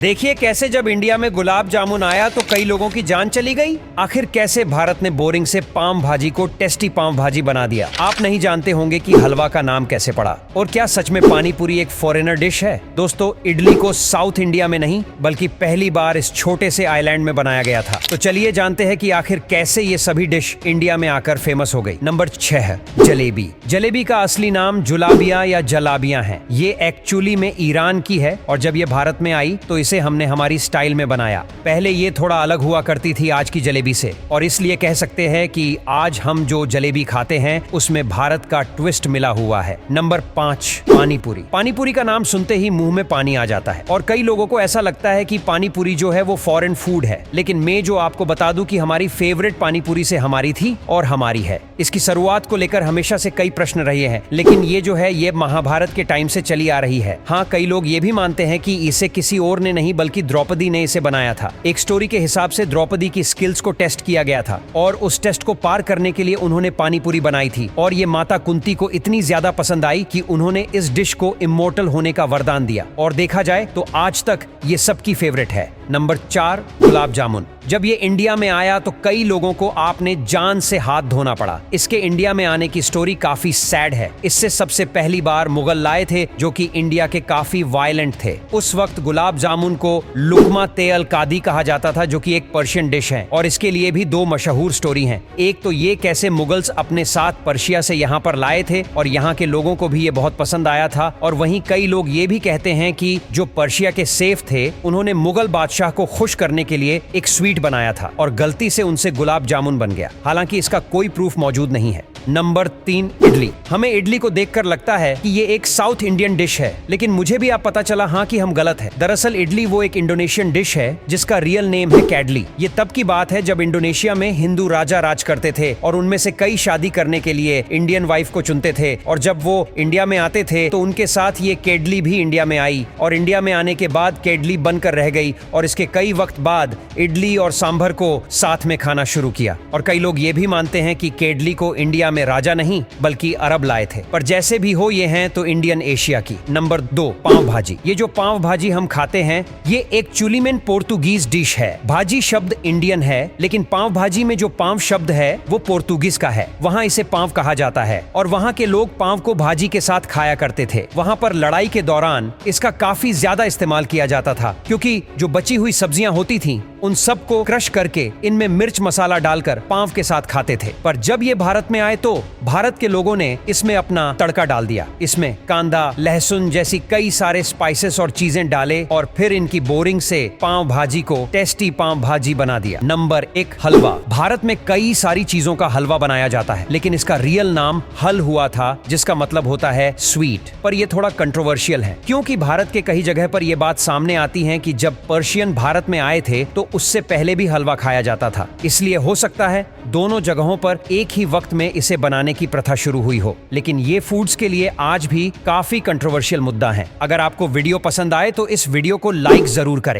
देखिए कैसे जब इंडिया में गुलाब जामुन आया तो कई लोगों की जान चली गई। आखिर कैसे भारत ने बोरिंग से पाव भाजी को टेस्टी पाव भाजी बना दिया। आप नहीं जानते होंगे कि हलवा का नाम कैसे पड़ा। और क्या सच में पानी पूरी एक फॉरेनर डिश है? दोस्तों, इडली को साउथ इंडिया में नहीं बल्कि पहली बार इस छोटे से आइलैंड में बनाया गया था। तो चलिए जानते हैं कि आखिर कैसे ये सभी डिश इंडिया में आकर फेमस हो गई। नंबर 6 है जलेबी। जलेबी का असली नाम जुलाबिया या जलाबिया है। ये एक्चुअली में ईरान की है और जब ये भारत में आई तो इसे हमने हमारी स्टाइल में बनाया। पहले ये थोड़ा अलग हुआ करती थी आज की जलेबी से, और इसलिए कह सकते हैं कि आज हम जो जलेबी खाते हैं उसमें भारत का ट्विस्ट मिला हुआ है। नंबर 5 पानी पूरी। पानी पूरी का नाम सुनते ही मुंह में पानी आ जाता है और कई लोगों को ऐसा लगता है कि पानी पूरी जो है वो फॉरेन फूड है, लेकिन मैं जो आपको बता दूं कि हमारी फेवरेट पानी पूरी से हमारी थी और हमारी है। इसकी शुरुआत को लेकर हमेशा से कई प्रश्न रहे हैं, लेकिन ये जो है ये महाभारत के टाइम से चली आ रही है। हाँ, कई लोग ये भी मानते हैं कि इसे किसी और ने नहीं बल्कि द्रौपदी ने इसे बनाया था। एक स्टोरी के हिसाब से द्रौपदी की स्किल्स को टेस्ट किया गया था और उस टेस्ट को पार करने के लिए उन्होंने पानी पूरी बनाई थी और ये माता कुंती को इतनी ज्यादा पसंद आई कि उन्होंने इस डिश को इमोर्टल होने का वरदान दिया और देखा जाए तो आज तक ये सबकी फेवरेट है। नंबर 4 गुलाब जामुन। जब ये इंडिया में आया तो कई लोगों को आपने जान से हाथ धोना पड़ा। इसके इंडिया में आने की स्टोरी काफी सैड है। इससे सबसे पहली बार मुगल लाए थे जो कि इंडिया के काफी वायलेंट थे। उस वक्त गुलाब जामुन को लुकमा ते अल कादी कहा जाता था, जो कि एक पर्शियन डिश है और इसके लिए भी 2 मशहूर स्टोरी हैं। एक तो ये कैसे मुगल्स अपने साथ पर्शिया से यहाँ पर लाए थे और यहाँ के लोगों को भी ये बहुत पसंद आया था, और वहीं कई लोग ये भी कहते हैं कि जो पर्शिया के सेफ थे उन्होंने मुगल बादशाह को खुश करने के लिए एक स्वीट बनाया था और गलती से उनसे गुलाब जामुन बन गया। हालांकि इसका कोई प्रूफ मौजूद नहीं है। नंबर 3 इडली। हमें इडली को देखकर लगता है कि ये एक साउथ इंडियन डिश है, लेकिन मुझे भी आप पता चला कि हम गलत है। दरअसल इडली वो एक इंडोनेशियन डिश है जिसका रियल नेम है कैडली। ये तब की बात है जब इंडोनेशिया में हिंदू राजा राज करते थे और उनमें से कई शादी करने के लिए इंडियन वाइफ को चुनते थे, और जब वो इंडिया में आते थे तो उनके साथ ये केडली भी इंडिया में आई और इंडिया में आने के बाद केडली बनकर रह गई और इसके कई वक्त बाद इडली और सांभर को साथ में खाना शुरू किया। और कई लोग ये भी मानते हैं कि केडली को इंडिया में राजा नहीं बल्कि अरब लाए थे, पर जैसे भी हो ये हैं तो इंडियन एशिया की। नंबर 2 पाव भाजी। ये जो पाव भाजी हम खाते हैं ये एक्चुअली में पोर्तुगीज डिश है। भाजी शब्द इंडियन है लेकिन पाव भाजी में जो पाव शब्द है वो पोर्तुगीज का है। वहाँ इसे पाव कहा जाता है और वहाँ के लोग पाव को भाजी के साथ खाया करते थे। वहाँ पर लड़ाई के दौरान इसका काफी ज्यादा इस्तेमाल किया जाता था, क्योंकि जो बची हुई सब्जियां होती थी उन सबको क्रश करके इनमें मिर्च मसाला डालकर पाव के साथ खाते थे। पर जब ये भारत में आए तो भारत के लोगों ने इसमें अपना तड़का डाल दिया। इसमें कांदा, लहसुन जैसी कई सारे स्पाइसेस और चीजें डाले और फिर इनकी बोरिंग से पाव भाजी को टेस्टी पाव भाजी बना दिया। नंबर 1 हलवा। भारत में कई सारी चीजों का हलवा बनाया जाता है, लेकिन इसका रियल नाम हल हुआ था, जिसका मतलब होता है स्वीट। पर यह थोड़ा कंट्रोवर्शियल है, क्योंकि भारत के कई जगह पर यह बात सामने आती है कि जब पर्शियन भारत में आए थे तो उससे पहले भी हलवा खाया जाता था। इसलिए हो सकता है दोनों जगहों पर एक ही वक्त में इसे बनाने की प्रथा शुरू हुई हो, लेकिन ये फूड्स के लिए आज भी काफी कंट्रोवर्शियल मुद्दा है। अगर आपको वीडियो पसंद आए तो इस वीडियो को लाइक जरूर करें।